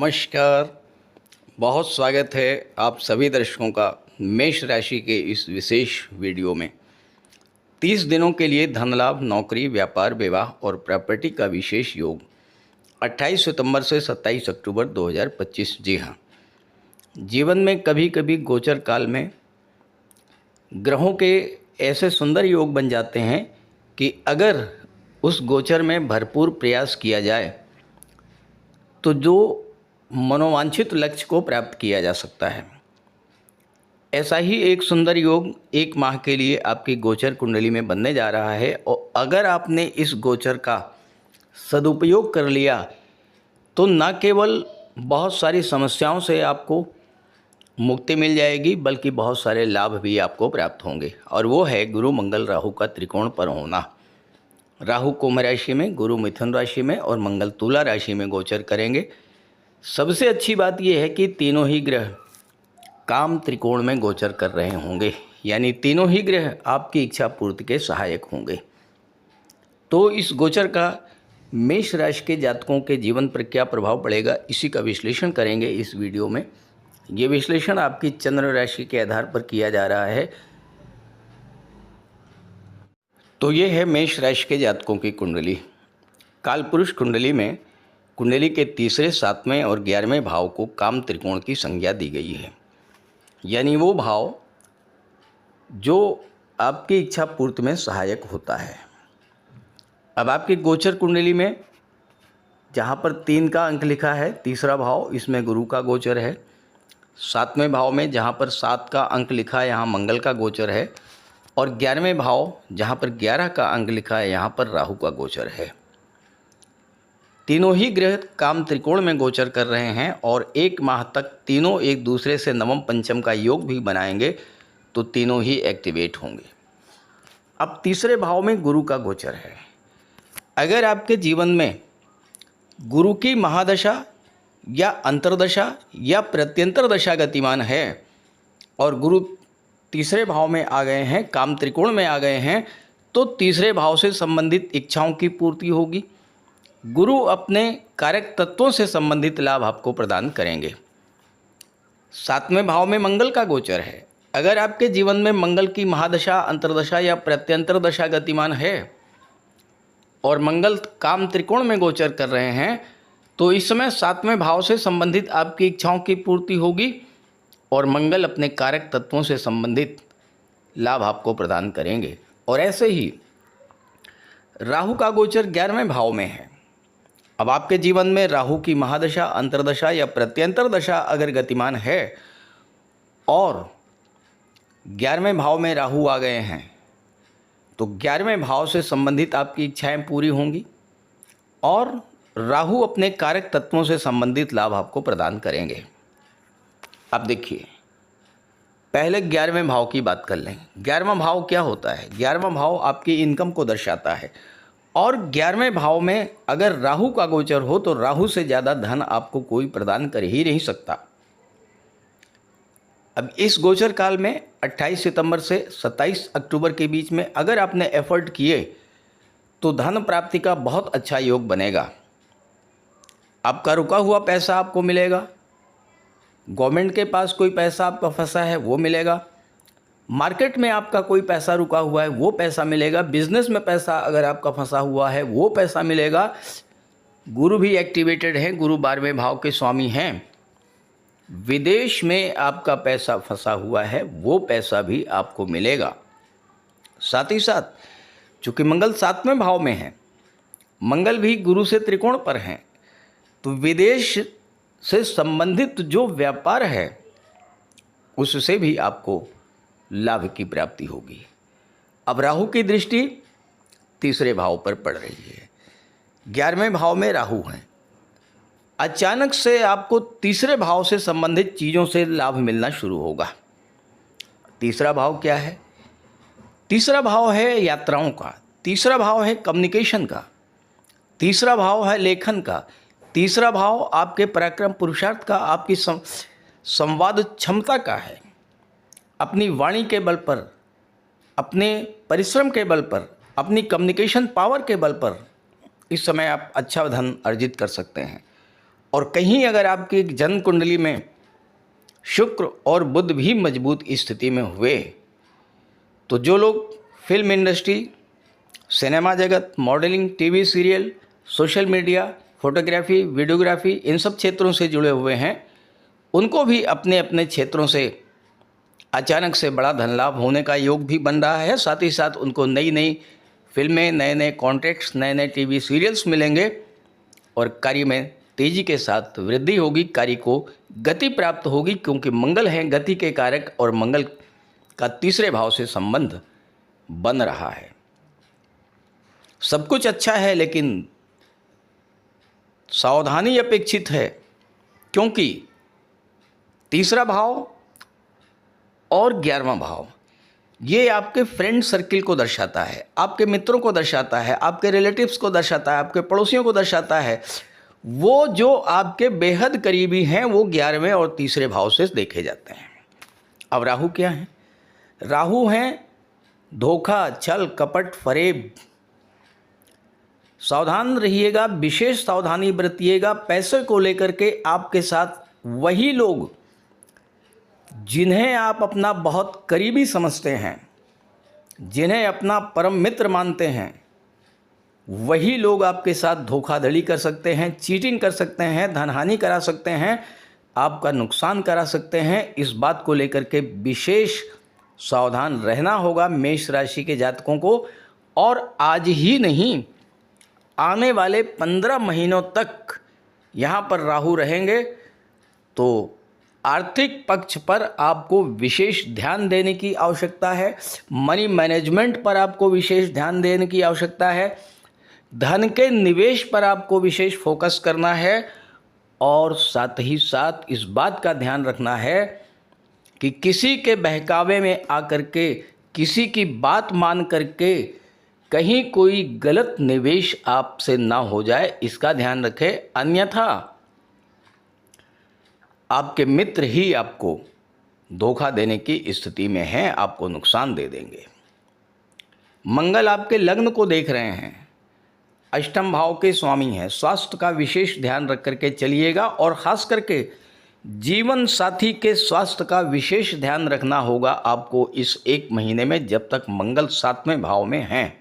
नमस्कार। बहुत स्वागत है आप सभी दर्शकों का मेष राशि के इस विशेष वीडियो में। 30 दिनों के लिए धन लाभ, नौकरी, व्यापार, विवाह और प्रॉपर्टी का विशेष योग 28 सितंबर से 27 अक्टूबर 2025। जी हाँ, जीवन में कभी कभी गोचर काल में ग्रहों के ऐसे सुंदर योग बन जाते हैं कि अगर उस गोचर में भरपूर प्रयास किया जाए तो जो मनोवांछित लक्ष्य को प्राप्त किया जा सकता है। ऐसा ही एक सुंदर योग 1 माह के लिए आपकी गोचर कुंडली में बनने जा रहा है और अगर आपने इस गोचर का सदुपयोग कर लिया तो न केवल बहुत सारी समस्याओं से आपको मुक्ति मिल जाएगी बल्कि बहुत सारे लाभ भी आपको प्राप्त होंगे। और वो है गुरु मंगल राहु का त्रिकोण पर होना। राहु कुंभ राशि में, गुरु मिथुन राशि में और मंगल तुला राशि में गोचर करेंगे। सबसे अच्छी बात यह है कि तीनों ही ग्रह काम त्रिकोण में गोचर कर रहे होंगे, यानी तीनों ही ग्रह आपकी इच्छा पूर्ति के सहायक होंगे। तो इस गोचर का मेष राशि के जातकों के जीवन पर क्या प्रभाव पड़ेगा, इसी का विश्लेषण करेंगे इस वीडियो में। ये विश्लेषण आपकी चंद्र राशि के आधार पर किया जा रहा है। तो ये है मेष राशि के जातकों की कुंडली। कालपुरुष कुंडली में कुंडली के तीसरे, 7वें और 11वें भाव को काम त्रिकोण की संज्ञा दी गई है, यानी वो भाव जो आपकी इच्छा पूर्ति में सहायक होता है। अब आपकी गोचर कुंडली में जहाँ पर 3 का अंक लिखा है, तीसरा भाव, इसमें गुरु का गोचर है। 7वें भाव में जहाँ पर 7 का अंक लिखा है, यहाँ मंगल का गोचर है। और 11वें भाव जहाँ पर 11 का अंक लिखा है, यहाँ पर राहु का गोचर है। तीनों ही ग्रह काम त्रिकोण में गोचर कर रहे हैं और 1 माह तक तीनों एक दूसरे से नवम पंचम का योग भी बनाएंगे, तो तीनों ही एक्टिवेट होंगे। अब तीसरे भाव में गुरु का गोचर है। अगर आपके जीवन में गुरु की महादशा या अंतर्दशा या प्रत्यंतर दशा गतिमान है और गुरु तीसरे भाव में आ गए हैं, काम त्रिकोण में आ गए हैं, तो तीसरे भाव से संबंधित इच्छाओं की पूर्ति होगी। गुरु अपने कारक तत्वों से संबंधित लाभ आपको प्रदान करेंगे। 7वें भाव में मंगल का गोचर है। अगर आपके जीवन में मंगल की महादशा, अंतर्दशा या प्रत्यंतर दशा गतिमान है और मंगल काम त्रिकोण में गोचर कर रहे हैं, तो इस समय 7वें भाव से संबंधित आपकी इच्छाओं की पूर्ति होगी और मंगल अपने कारक तत्वों से संबंधित लाभ आपको प्रदान करेंगे। और ऐसे ही राहु का गोचर 11वें भाव में है। अब आपके जीवन में राहु की महादशा, अंतर्दशा या प्रत्यंतर दशा अगर गतिमान है और 11वें भाव में राहु आ गए हैं, तो 11वें भाव से संबंधित आपकी इच्छाएं पूरी होंगी और राहु अपने कारक तत्वों से संबंधित लाभ आपको प्रदान करेंगे। अब देखिए, पहले 11वें भाव की बात कर लें। 11वां भाव क्या होता है? 11वां भाव आपकी इनकम को दर्शाता है और 11वें भाव में अगर राहु का गोचर हो तो राहु से ज़्यादा धन आपको कोई प्रदान कर ही नहीं सकता। अब इस गोचर काल में 28 सितंबर से 27 अक्टूबर के बीच में अगर आपने एफर्ट किए तो धन प्राप्ति का बहुत अच्छा योग बनेगा। आपका रुका हुआ पैसा आपको मिलेगा, गवर्नमेंट के पास कोई पैसा आपका फंसा है वो मिलेगा, मार्केट में आपका कोई पैसा रुका हुआ है वो पैसा मिलेगा, बिजनेस में पैसा अगर आपका फंसा हुआ है वो पैसा मिलेगा। गुरु भी एक्टिवेटेड हैं, गुरु 12वें भाव के स्वामी हैं। विदेश में आपका पैसा फंसा हुआ है वो पैसा भी आपको मिलेगा। साथ ही साथ चूँकि मंगल 7वें भाव में है, मंगल भी गुरु से त्रिकोण पर हैं, तो विदेश से संबंधित जो व्यापार है उससे भी आपको लाभ की प्राप्ति होगी। अब राहु की दृष्टि तीसरे भाव पर पड़ रही है, 11वें भाव में राहु हैं। अचानक से आपको तीसरे भाव से संबंधित चीज़ों से लाभ मिलना शुरू होगा। तीसरा भाव क्या है? तीसरा भाव है यात्राओं का, तीसरा भाव है कम्युनिकेशन का, तीसरा भाव है लेखन का, तीसरा भाव आपके पराक्रम पुरुषार्थ का, आपकी संवाद क्षमता का है। अपनी वाणी के बल पर, अपने परिश्रम के बल पर, अपनी कम्युनिकेशन पावर के बल पर इस समय आप अच्छा धन अर्जित कर सकते हैं। और कहीं अगर आपकी जन्म कुंडली में शुक्र और बुध भी मजबूत स्थिति में हुए तो जो लोग फिल्म इंडस्ट्री, सिनेमा जगत, modelling, TV serial, social media, photography, videography, इन सब क्षेत्रों से जुड़े हुए हैं, उनको भी अपने अपने क्षेत्रों से अचानक से बड़ा धन लाभ होने का योग भी बन रहा है। साथ ही साथ उनको नई नई फिल्में, नए नए कॉन्ट्रैक्ट्स, नए नए टीवी सीरियल्स मिलेंगे और कार्य में तेजी के साथ वृद्धि होगी, कार्य को गति प्राप्त होगी, क्योंकि मंगल है गति के कारक और मंगल का तीसरे भाव से संबंध बन रहा है। सब कुछ अच्छा है, लेकिन सावधानी अपेक्षित है, क्योंकि तीसरा भाव और 11वां भाव ये आपके फ्रेंड सर्किल को दर्शाता है, आपके मित्रों को दर्शाता है, आपके रिलेटिव्स को दर्शाता है, आपके पड़ोसियों को दर्शाता है। वो जो आपके बेहद करीबी हैं वो 11वें और तीसरे भाव से देखे जाते हैं। अब राहु क्या है? राहु हैं धोखा, छल, कपट, फरेब। सावधान रहिएगा, विशेष सावधानी बरतिएगा। पैसे को लेकर के आपके साथ वही लोग जिन्हें आप अपना बहुत करीबी समझते हैं, जिन्हें अपना परम मित्र मानते हैं, वही लोग आपके साथ धोखाधड़ी कर सकते हैं, चीटिंग कर सकते हैं, धनहानि करा सकते हैं, आपका नुकसान करा सकते हैं। इस बात को लेकर के विशेष सावधान रहना होगा मेष राशि के जातकों को। और आज ही नहीं, आने वाले 15 महीनों तक यहाँ पर राहु रहेंगे, तो आर्थिक पक्ष पर आपको विशेष ध्यान देने की आवश्यकता है। मनी मैनेजमेंट पर आपको विशेष ध्यान देने की आवश्यकता है। धन के निवेश पर आपको विशेष फोकस करना है और साथ ही साथ इस बात का ध्यान रखना है कि किसी के बहकावे में आकर के, किसी की बात मान करके कहीं कोई गलत निवेश आपसे ना हो जाए, इसका ध्यान रखें। अन्यथा आपके मित्र ही आपको धोखा देने की स्थिति में हैं, आपको नुकसान दे देंगे। मंगल आपके लग्न को देख रहे हैं, अष्टम भाव के स्वामी हैं। स्वास्थ्य का विशेष ध्यान रख करके चलिएगा और ख़ास करके जीवन साथी के स्वास्थ्य का विशेष ध्यान रखना होगा आपको इस एक महीने में, जब तक मंगल 7वें भाव में हैं।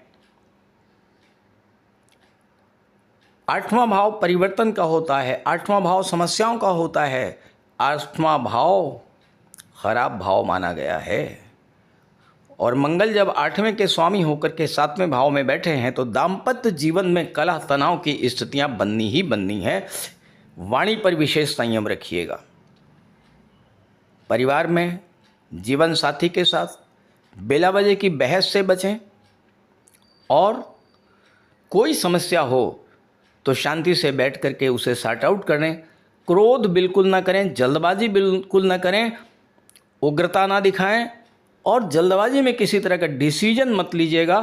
8वां भाव परिवर्तन का होता है, 8वां भाव समस्याओं का होता है, 8वां भाव खराब भाव माना गया है। और मंगल जब 8वें के स्वामी होकर के 7वें भाव में बैठे हैं तो दाम्पत्य जीवन में कलह तनाव की स्थितियां बननी ही बननी है। वाणी पर विशेष संयम रखिएगा। परिवार में जीवन साथी के साथ बेला वजह की बहस से बचें और कोई समस्या हो तो शांति से बैठ करके उसे सॉर्ट आउट करें। क्रोध बिल्कुल ना करें, जल्दबाजी बिल्कुल ना करें, उग्रता ना दिखाएं और जल्दबाजी में किसी तरह का डिसीजन मत लीजिएगा।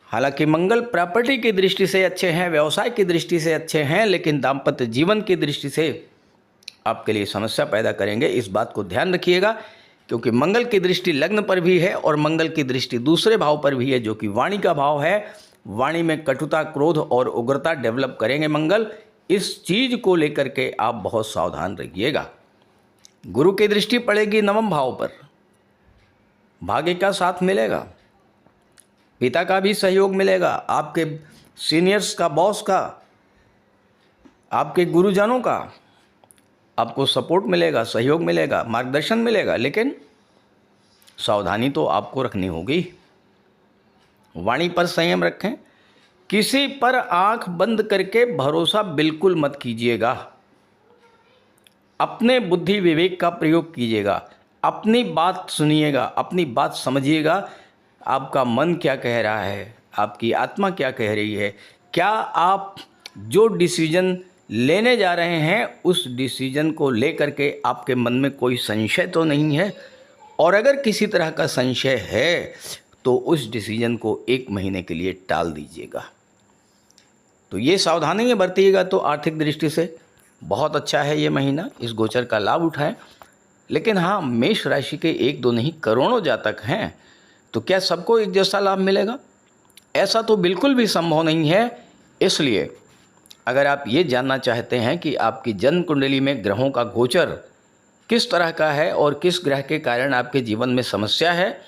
हालांकि मंगल प्रॉपर्टी की दृष्टि से अच्छे हैं, व्यवसाय की दृष्टि से अच्छे हैं, लेकिन दाम्पत्य जीवन की दृष्टि से आपके लिए समस्या पैदा करेंगे। इस बात को ध्यान रखिएगा, क्योंकि मंगल की दृष्टि लग्न पर भी है और मंगल की दृष्टि दूसरे भाव पर भी है, जो कि वाणी का भाव है। वाणी में कटुता, क्रोध और उग्रता डेवलप करेंगे मंगल। इस चीज़ को लेकर के आप बहुत सावधान रहिएगा। गुरु की दृष्टि पड़ेगी 9वें भाव पर, भाग्य का साथ मिलेगा, पिता का भी सहयोग मिलेगा, आपके सीनियर्स का, बॉस का, आपके गुरुजनों का आपको सपोर्ट मिलेगा, सहयोग मिलेगा, मार्गदर्शन मिलेगा। लेकिन सावधानी तो आपको रखनी होगी। वाणी पर संयम रखें। किसी पर आंख बंद करके भरोसा बिल्कुल मत कीजिएगा। अपने बुद्धि विवेक का प्रयोग कीजिएगा। अपनी बात सुनिएगा, अपनी बात समझिएगा। आपका मन क्या कह रहा है, आपकी आत्मा क्या कह रही है, क्या आप जो डिसीजन लेने जा रहे हैं उस डिसीजन को लेकर के आपके मन में कोई संशय तो नहीं है। और अगर किसी तरह का संशय है तो उस डिसीजन को 1 महीने के लिए टाल दीजिएगा। तो ये सावधानी बरतिएगा तो आर्थिक दृष्टि से बहुत अच्छा है ये महीना। इस गोचर का लाभ उठाएं। लेकिन हाँ, मेष राशि के 1-2 नहीं, करोड़ों जातक हैं, तो क्या सबको एक जैसा लाभ मिलेगा? ऐसा तो बिल्कुल भी संभव नहीं है। इसलिए अगर आप ये जानना चाहते हैं कि आपकी जन्म कुंडली में ग्रहों का गोचर किस तरह का है और किस ग्रह के कारण आपके जीवन में समस्या है,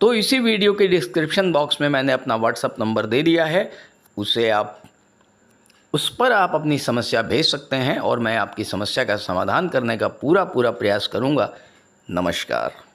तो इसी वीडियो के डिस्क्रिप्शन बॉक्स में मैंने अपना व्हाट्सअप नंबर दे दिया है। उस पर आप अपनी समस्या भेज सकते हैं और मैं आपकी समस्या का समाधान करने का पूरा प्रयास करूंगा। नमस्कार।